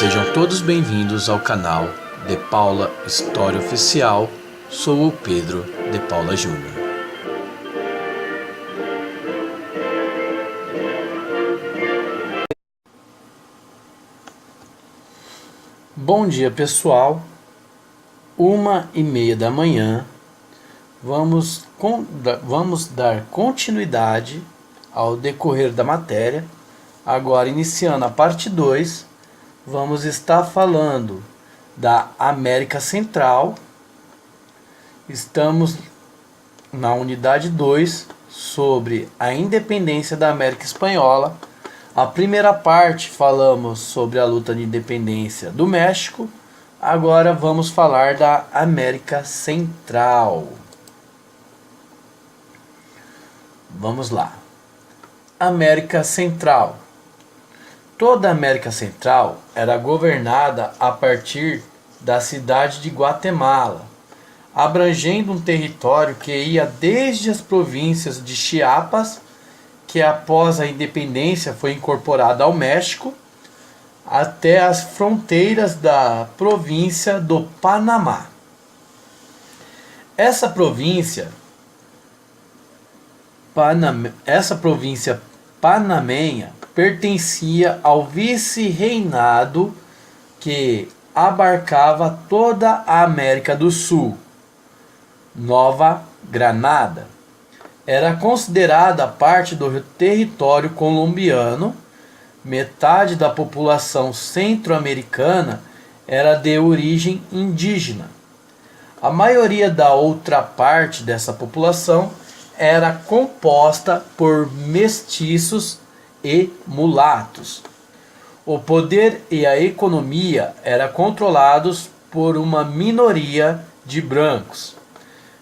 Sejam todos bem-vindos ao canal De Paula História Oficial. Sou o Pedro De Paula Júnior. Bom dia, pessoal. 1h30 da manhã. Vamos dar continuidade ao decorrer da matéria. Agora, iniciando a parte 2, vamos estar falando da América Central. Estamos na unidade 2 sobre a independência da América Espanhola. A primeira parte falamos sobre a luta de independência do México. Agora vamos falar da América Central. Vamos lá. América Central. Toda a América Central era governada a partir da cidade de Guatemala, abrangendo um território que ia desde as províncias de Chiapas, que após a independência foi incorporada ao México, até as fronteiras da província do Panamá. Essa província panamenha pertencia ao vice-reinado que abarcava toda a América do Sul. Nova Granada era considerada parte do território colombiano. Metade da população centro-americana era de origem indígena. A maioria da outra parte dessa população era composta por mestiços e mulatos. O poder e a economia eram controlados por uma minoria de brancos.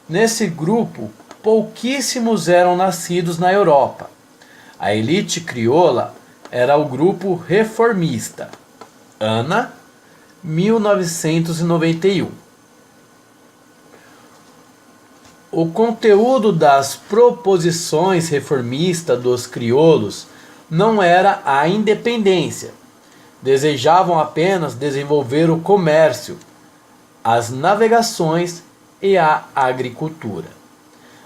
Nesse grupo, pouquíssimos eram nascidos na Europa. A elite crioula era o grupo reformista. Ana, 1991. O conteúdo das proposições reformistas dos crioulos não era a independência. Desejavam apenas desenvolver o comércio, as navegações e a agricultura.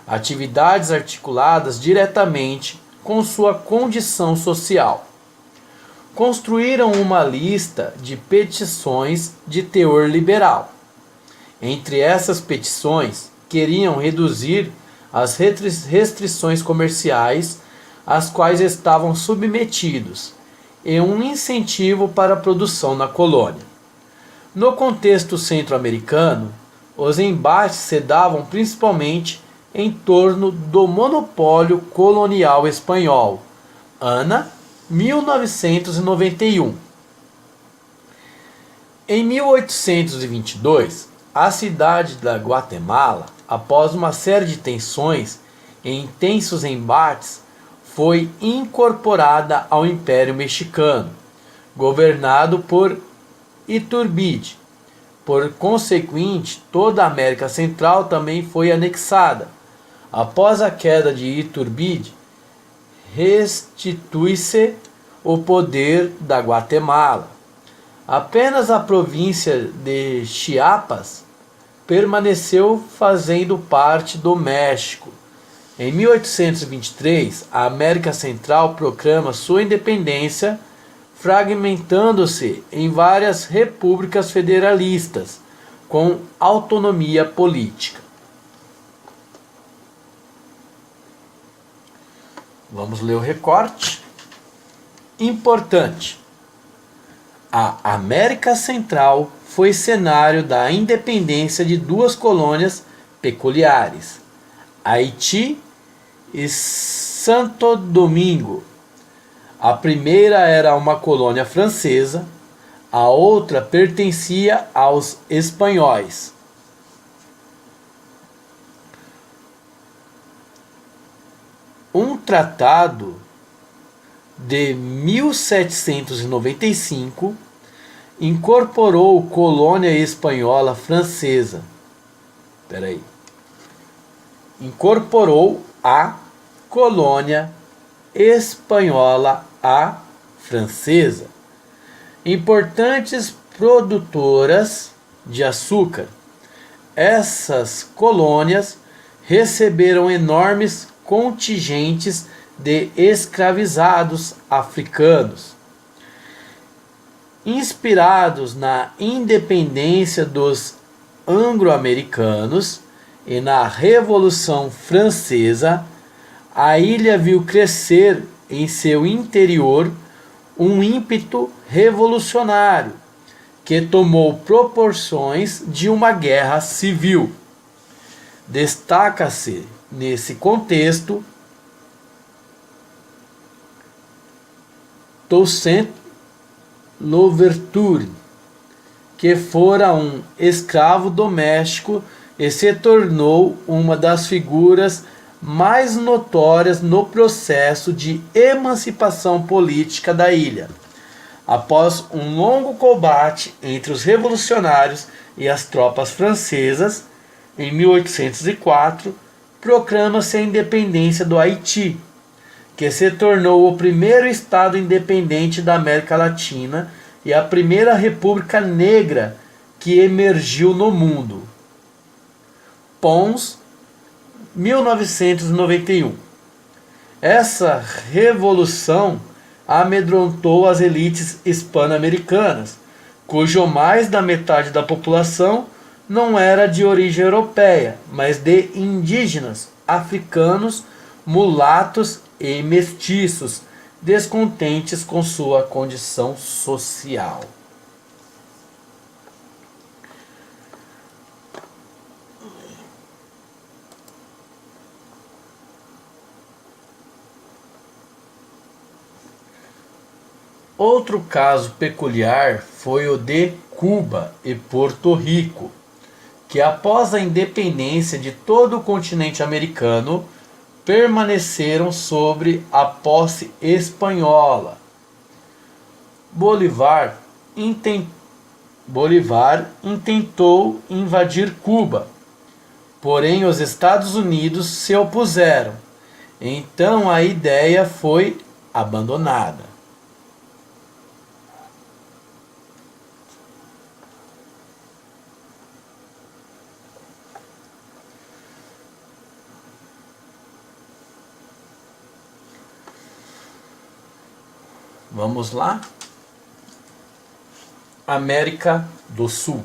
Atividades articuladas diretamente com sua condição social. Construíram uma lista de petições de teor liberal. Entre essas petições, queriam reduzir as restrições comerciais às quais estavam submetidos e um incentivo para a produção na colônia. No contexto centro-americano, os embates se davam principalmente em torno do monopólio colonial espanhol. Ana, 1991. Em 1822, a cidade da Guatemala, após uma série de tensões e intensos embates, foi incorporada ao Império Mexicano, governado por Iturbide. Por consequente, toda a América Central também foi anexada. Após a queda de Iturbide, restitui-se o poder da Guatemala. Apenas a província de Chiapas permaneceu fazendo parte do México. Em 1823, a América Central proclama sua independência, fragmentando-se em várias repúblicas federalistas, com autonomia política. Vamos ler o recorte. Importante. A América Central foi cenário da independência de duas colônias peculiares, Haiti e Santo Domingo. A primeira era uma colônia francesa, a outra pertencia aos espanhóis. Um tratado de 1795 incorporou colônia espanhola francesa. Incorporou a colônia espanhola à francesa importantes produtoras de açúcar. Essas colônias receberam enormes contingentes de escravizados africanos. Inspirados na independência dos anglo-americanos e na Revolução Francesa, a ilha viu crescer em seu interior um ímpeto revolucionário que tomou proporções de uma guerra civil. Destaca-se nesse contexto Toussaint Louverture, que fora um escravo doméstico e se tornou uma das figuras mais notórias no processo de emancipação política da ilha. Após um longo combate entre os revolucionários e as tropas francesas, em 1804, proclama-se a independência do Haiti, que se tornou o primeiro estado independente da América Latina e a primeira república negra que emergiu no mundo. Pons, 1991. Essa revolução amedrontou as elites hispano-americanas, cujo mais da metade da população não era de origem europeia, mas de indígenas, africanos, mulatos e mestiços, descontentes com sua condição social. Outro caso peculiar foi o de Cuba e Porto Rico, que após a independência de todo o continente americano, permaneceram sobre a posse espanhola. Bolívar intentou invadir Cuba, porém os Estados Unidos se opuseram. Então a ideia foi abandonada. Vamos lá? América do Sul.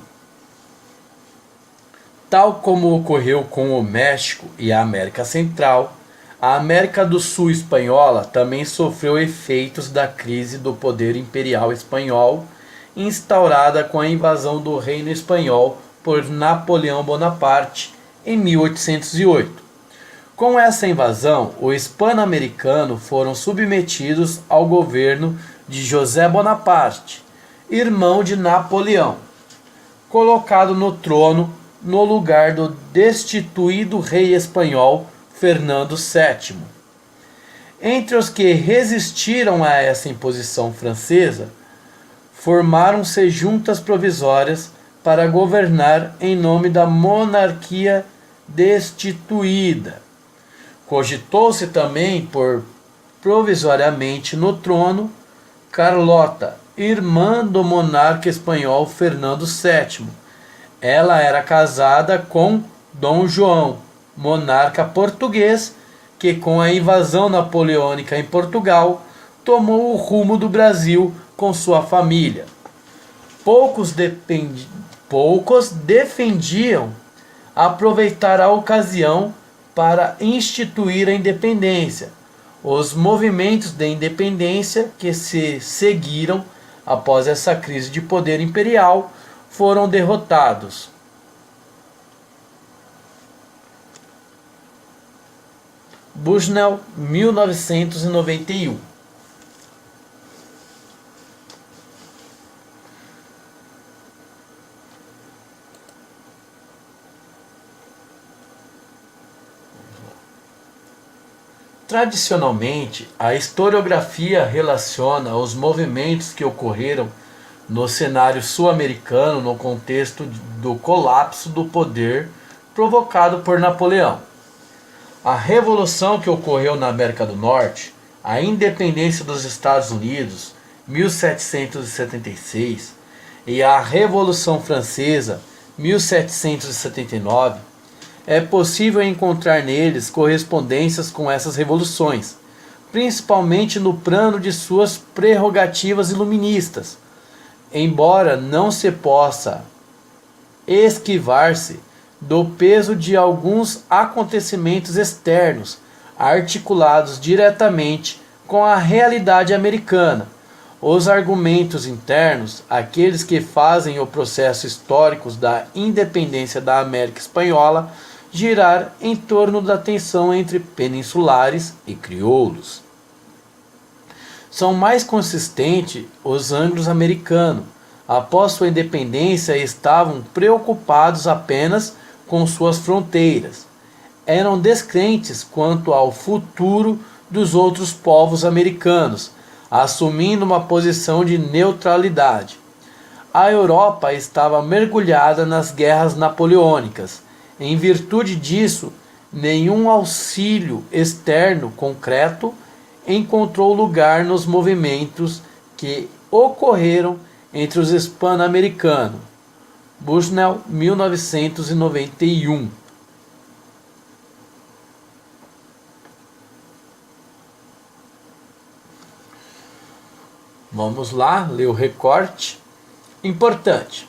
Tal como ocorreu com o México e a América Central, a América do Sul espanhola também sofreu efeitos da crise do poder imperial espanhol, instaurada com a invasão do Reino Espanhol por Napoleão Bonaparte em 1808. Com essa invasão, os hispano-americanos foram submetidos ao governo de José Bonaparte, irmão de Napoleão, colocado no trono no lugar do destituído rei espanhol Fernando VII. Entre os que resistiram a essa imposição francesa, formaram-se juntas provisórias para governar em nome da monarquia destituída. Cogitou-se também por provisoriamente no trono Carlota, irmã do monarca espanhol Fernando VII. Ela era casada com Dom João, monarca português, que com a invasão napoleônica em Portugal, tomou o rumo do Brasil com sua família. Poucos defendiam aproveitar a ocasião para instituir a independência. Os movimentos de independência que se seguiram após essa crise de poder imperial foram derrotados. Bushnell, 1991. Tradicionalmente, a historiografia relaciona os movimentos que ocorreram no cenário sul-americano no contexto do colapso do poder provocado por Napoleão. A revolução que ocorreu na América do Norte, a independência dos Estados Unidos 1776, e a Revolução Francesa, 1779, é possível encontrar neles correspondências com essas revoluções, principalmente no plano de suas prerrogativas iluministas, embora não se possa esquivar-se do peso de alguns acontecimentos externos articulados diretamente com a realidade americana. Os argumentos internos, aqueles que fazem o processo histórico da independência da América Espanhola, girar em torno da tensão entre peninsulares e crioulos. São mais consistentes os anglo-americanos. Após sua independência, estavam preocupados apenas com suas fronteiras. Eram descrentes quanto ao futuro dos outros povos americanos, assumindo uma posição de neutralidade. A Europa estava mergulhada nas guerras napoleônicas. Em virtude disso, nenhum auxílio externo concreto encontrou lugar nos movimentos que ocorreram entre os hispano-americanos. Bushnell, 1991. Vamos lá, ler o recorte. Importante.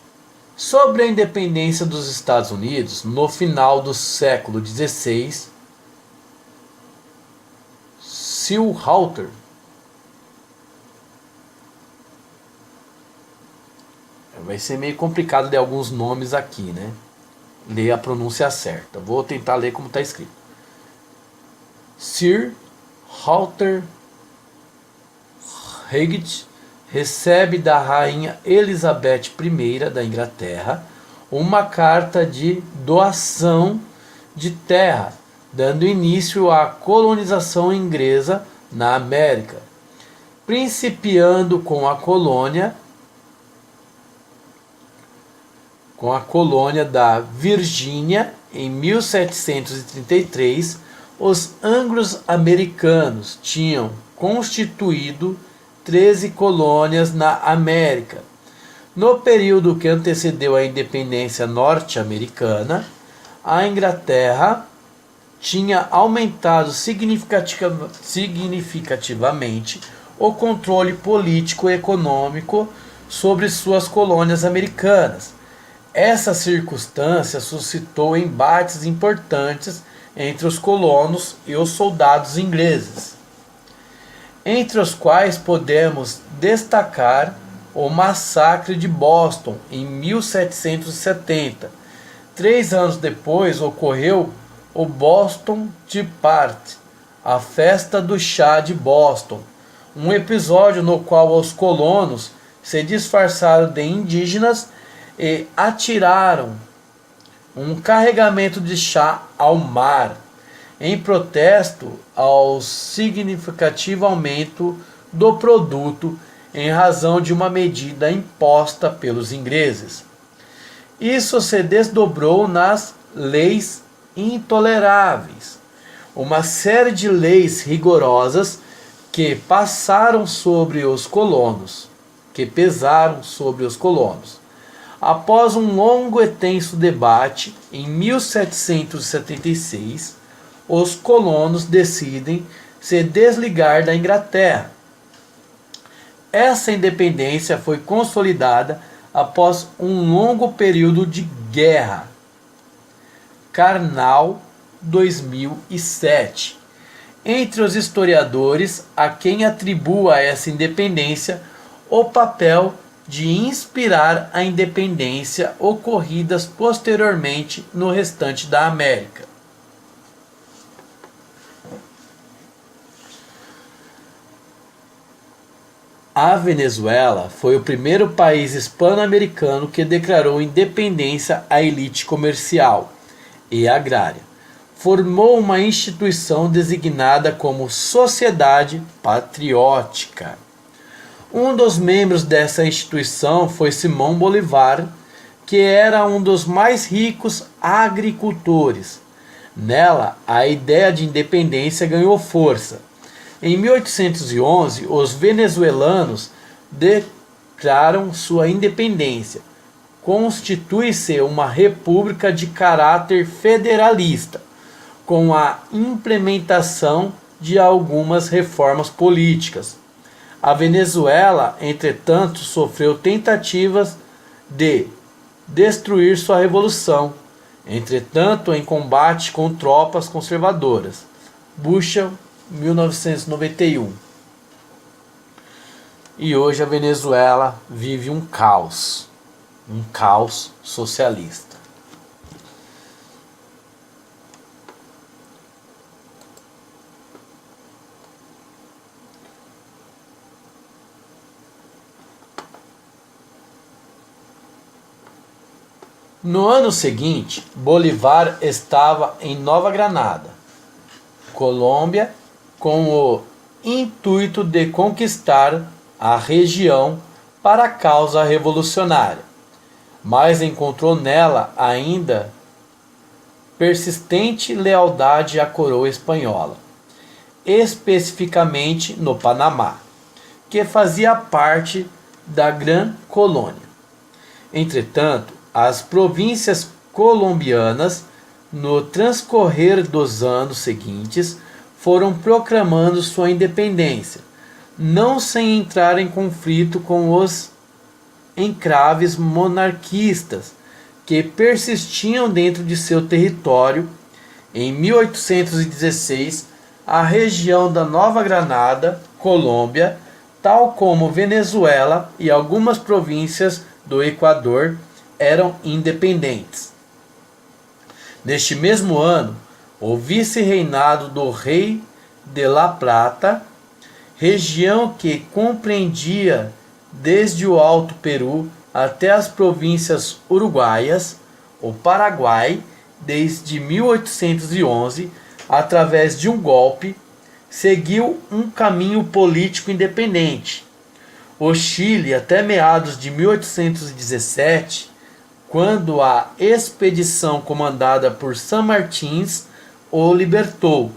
Sobre a independência dos Estados Unidos, no final do século XVI, Showalter, vai ser meio complicado ler alguns nomes aqui, né? Ler a pronúncia certa. Vou tentar ler como está escrito. Sir Walter Raleigh recebe da rainha Elizabeth I da Inglaterra uma carta de doação de terra, dando início à colonização inglesa na América, principiando com a colônia da Virgínia em 1733. Os anglo-americanos tinham constituído 13 colônias na América. No período que antecedeu a independência norte-americana, a Inglaterra tinha aumentado significativamente o controle político e econômico sobre suas colônias americanas. Essa circunstância suscitou embates importantes entre os colonos e os soldados ingleses, entre os quais podemos destacar o massacre de Boston em 1770. 3 anos depois ocorreu o Boston Tea Party, a festa do chá de Boston, um episódio no qual os colonos se disfarçaram de indígenas e atiraram um carregamento de chá ao mar, em protesto ao significativo aumento do produto em razão de uma medida imposta pelos ingleses. Isso se desdobrou nas leis intoleráveis, uma série de leis rigorosas que pesaram sobre os colonos. Após um longo e tenso debate, em 1776, os colonos decidem se desligar da Inglaterra. Essa independência foi consolidada após um longo período de guerra. Karnal, 2007. Entre os historiadores, a quem atribua essa independência o papel de inspirar a independência ocorridas posteriormente no restante da América. A Venezuela foi o primeiro país hispano-americano que declarou independência à elite comercial e agrária. Formou uma instituição designada como Sociedade Patriótica. Um dos membros dessa instituição foi Simão Bolívar, que era um dos mais ricos agricultores. Nela, a ideia de independência ganhou força. Em 1811, os venezuelanos declaram sua independência. Constitui-se uma república de caráter federalista, com a implementação de algumas reformas políticas. A Venezuela, entretanto, sofreu tentativas de destruir sua revolução, entretanto em combate com tropas conservadoras. Bushel, 1991. E hoje a Venezuela vive um caos socialista. No ano seguinte, Bolívar estava em Nova Granada, Colômbia, com o intuito de conquistar a região para a causa revolucionária, mas encontrou nela ainda persistente lealdade à coroa espanhola, especificamente no Panamá, que fazia parte da Gran Colônia. Entretanto, as províncias colombianas, no transcorrer dos anos seguintes, foram proclamando sua independência, não sem entrar em conflito com os encraves monarquistas que persistiam dentro de seu território. Em 1816, a região da Nova Granada, Colômbia, tal como Venezuela e algumas províncias do Equador, eram independentes. Neste mesmo ano, o vice-reinado do Rei de La Plata, região que compreendia desde o Alto Peru até as províncias uruguaias, o Paraguai, desde 1811, através de um golpe, seguiu um caminho político independente. O Chile, até meados de 1817, quando a expedição comandada por San Martins o libertou,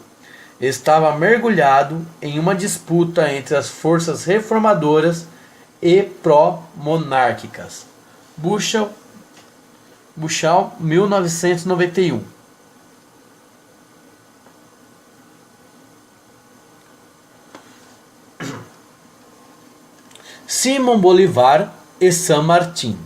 estava mergulhado em uma disputa entre as forças reformadoras e pró-monárquicas. Bushel, 1991. Simón Bolívar e San Martín.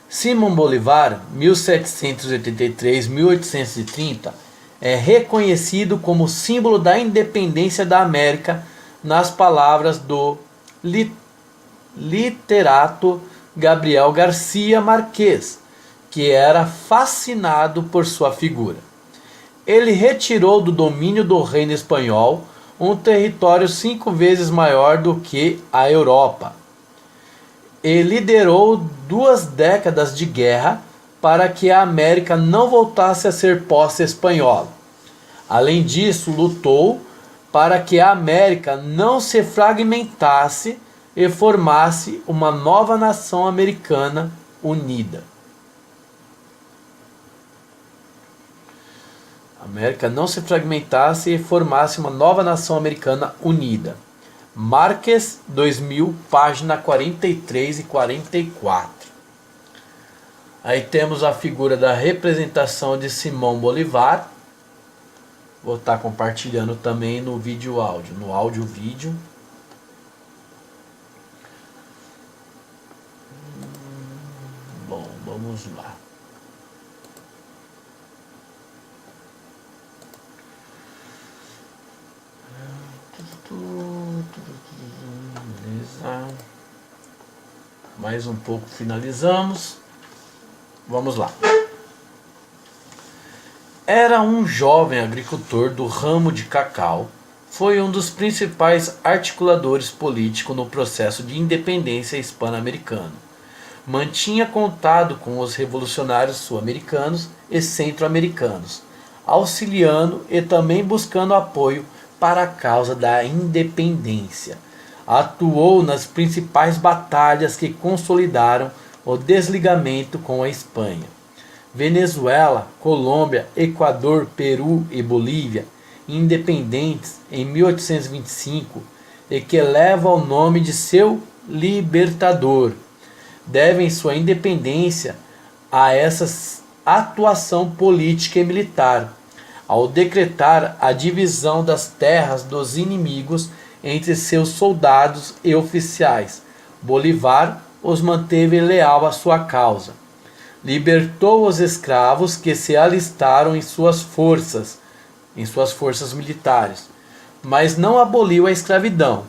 Simón Bolívar, 1783-1830, é reconhecido como símbolo da independência da América nas palavras do literato Gabriel Garcia Marques, que era fascinado por sua figura. Ele retirou do domínio do reino espanhol um território 5 vezes maior do que a Europa, e liderou 2 décadas de guerra para que a América não voltasse a ser posse espanhola. Além disso, lutou para que a América não se fragmentasse e formasse uma nova nação americana unida. A América não se fragmentasse e formasse uma nova nação americana unida. Marques, 2000, página 43 e 44. Aí temos a figura da representação de Simão Bolívar. Vou estar compartilhando também no vídeo áudio, no áudio vídeo. Bom, vamos lá. Beleza. Mais um pouco finalizamos. Vamos lá. Era um jovem agricultor do ramo de cacau. Foi um dos principais articuladores políticos no processo de independência hispano-americano. Mantinha contato com os revolucionários sul-americanos e centro-americanos, auxiliando e também buscando apoio para a causa da independência. Atuou nas principais batalhas que consolidaram o desligamento com a Espanha. Venezuela, Colômbia, Equador, Peru e Bolívia, independentes em 1825, e que leva o nome de seu libertador. Devem sua independência a essa atuação política e militar, ao decretar a divisão das terras dos inimigos entre seus soldados e oficiais. Bolívar os manteve leal à sua causa. Libertou os escravos que se alistaram em suas forças militares, mas não aboliu a escravidão,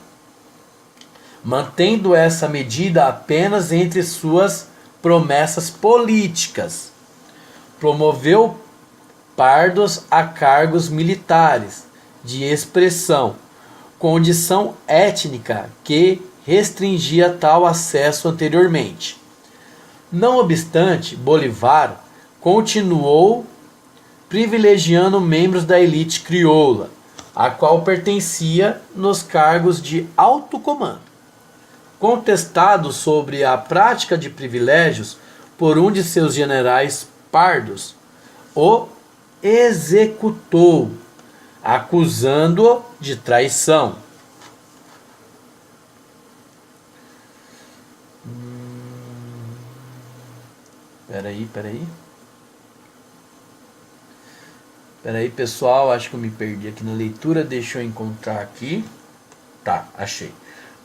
mantendo essa medida apenas entre suas promessas políticas. Promoveu pardos a cargos militares de expressão, condição étnica que restringia tal acesso anteriormente. Não obstante, Bolívar continuou privilegiando membros da elite crioula, a qual pertencia nos cargos de alto comando. Contestado sobre a prática de privilégios por um de seus generais pardos, o executou, acusando-o de traição. Peraí, pessoal, acho que eu me perdi aqui na leitura, deixa eu encontrar aqui. Tá, achei.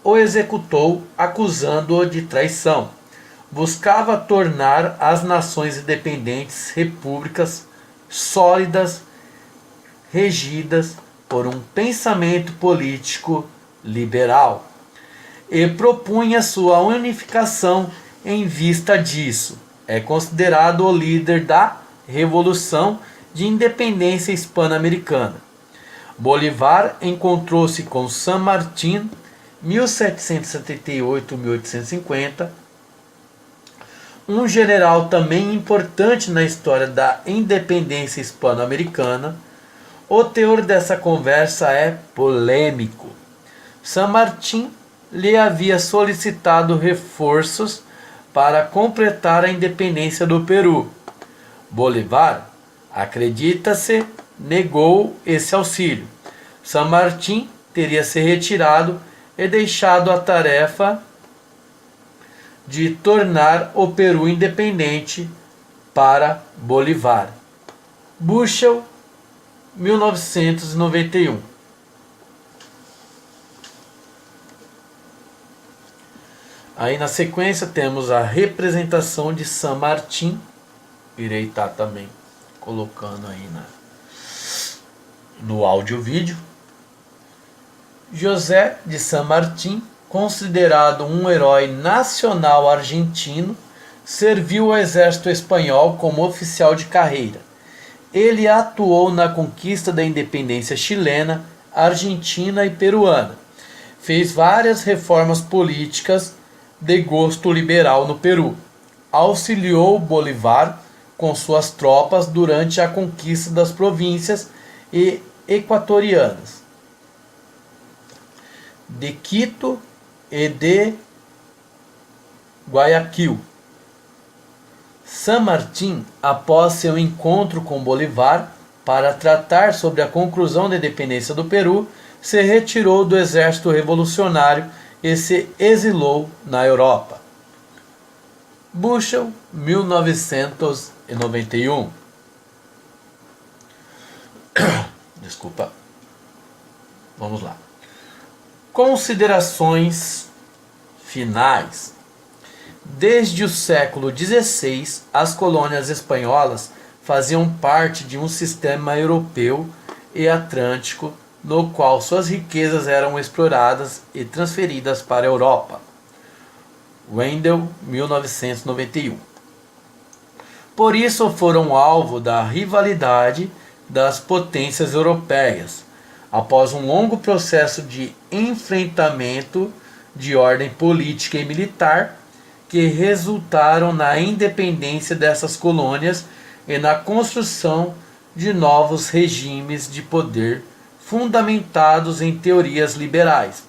O executou, acusando-o de traição. Buscava tornar as nações independentes repúblicas sólidas, regidas por um pensamento político liberal, e propunha sua unificação. Em vista disso, é considerado o líder da Revolução de Independência Hispano-Americana. Bolívar encontrou-se com San Martín, 1778-1850, um general também importante na história da independência hispano-americana. O teor dessa conversa é polêmico. San Martín lhe havia solicitado reforços para completar a independência do Peru. Bolívar, acredita-se, negou esse auxílio. San Martín teria se retirado e deixado a tarefa de tornar o Peru independente para Bolívar. Buchel, 1991. Aí na sequência temos a representação de San Martín. Irei estar também colocando aí no áudio vídeo. José de San Martín, considerado um herói nacional argentino, serviu ao exército espanhol como oficial de carreira. Ele atuou na conquista da independência chilena, argentina e peruana. Fez várias reformas políticas de gosto liberal no Peru. Auxiliou Bolívar com suas tropas durante a conquista das províncias equatorianas de Quito e de Guayaquil. San Martín, após seu encontro com Bolívar para tratar sobre a conclusão da independência do Peru, se retirou do exército revolucionário e se exilou na Europa. Buchel, 1991. Desculpa. Vamos lá. Considerações finais. Desde o século XVI, as colônias espanholas faziam parte de um sistema europeu e atlântico no qual suas riquezas eram exploradas e transferidas para a Europa. Wendell, 1991. Por isso foram alvo da rivalidade das potências europeias, após um longo processo de enfrentamento de ordem política e militar, que resultaram na independência dessas colônias e na construção de novos regimes de poder fundamentados em teorias liberais.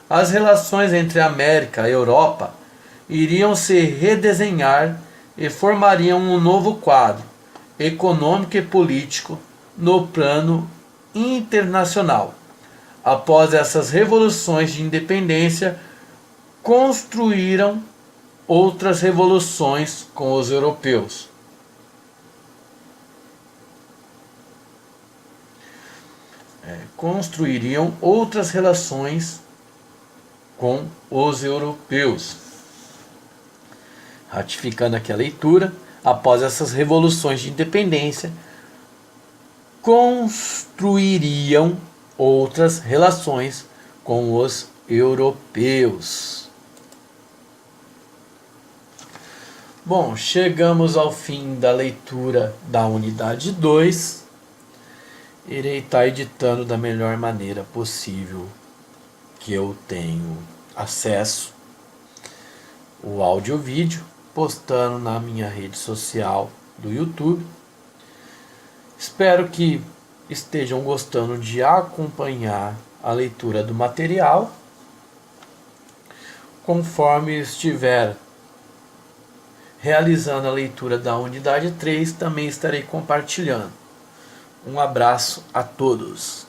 As relações entre a América e a Europa iriam se redesenhar e formariam um novo quadro econômico e político no plano internacional. Após essas revoluções de independência, construíram outras revoluções com os europeus. Construiriam outras relações com os europeus. Ratificando aqui a leitura, após essas revoluções de independência, construiriam outras relações com os europeus. Bom, chegamos ao fim da leitura da unidade 2. Irei estar editando da melhor maneira possível que eu tenho acesso o áudio e o vídeo, postando na minha rede social do YouTube. Espero que estejam gostando de acompanhar a leitura do material. Conforme estiver realizando a leitura da unidade 3, também estarei compartilhando. Um abraço a todos.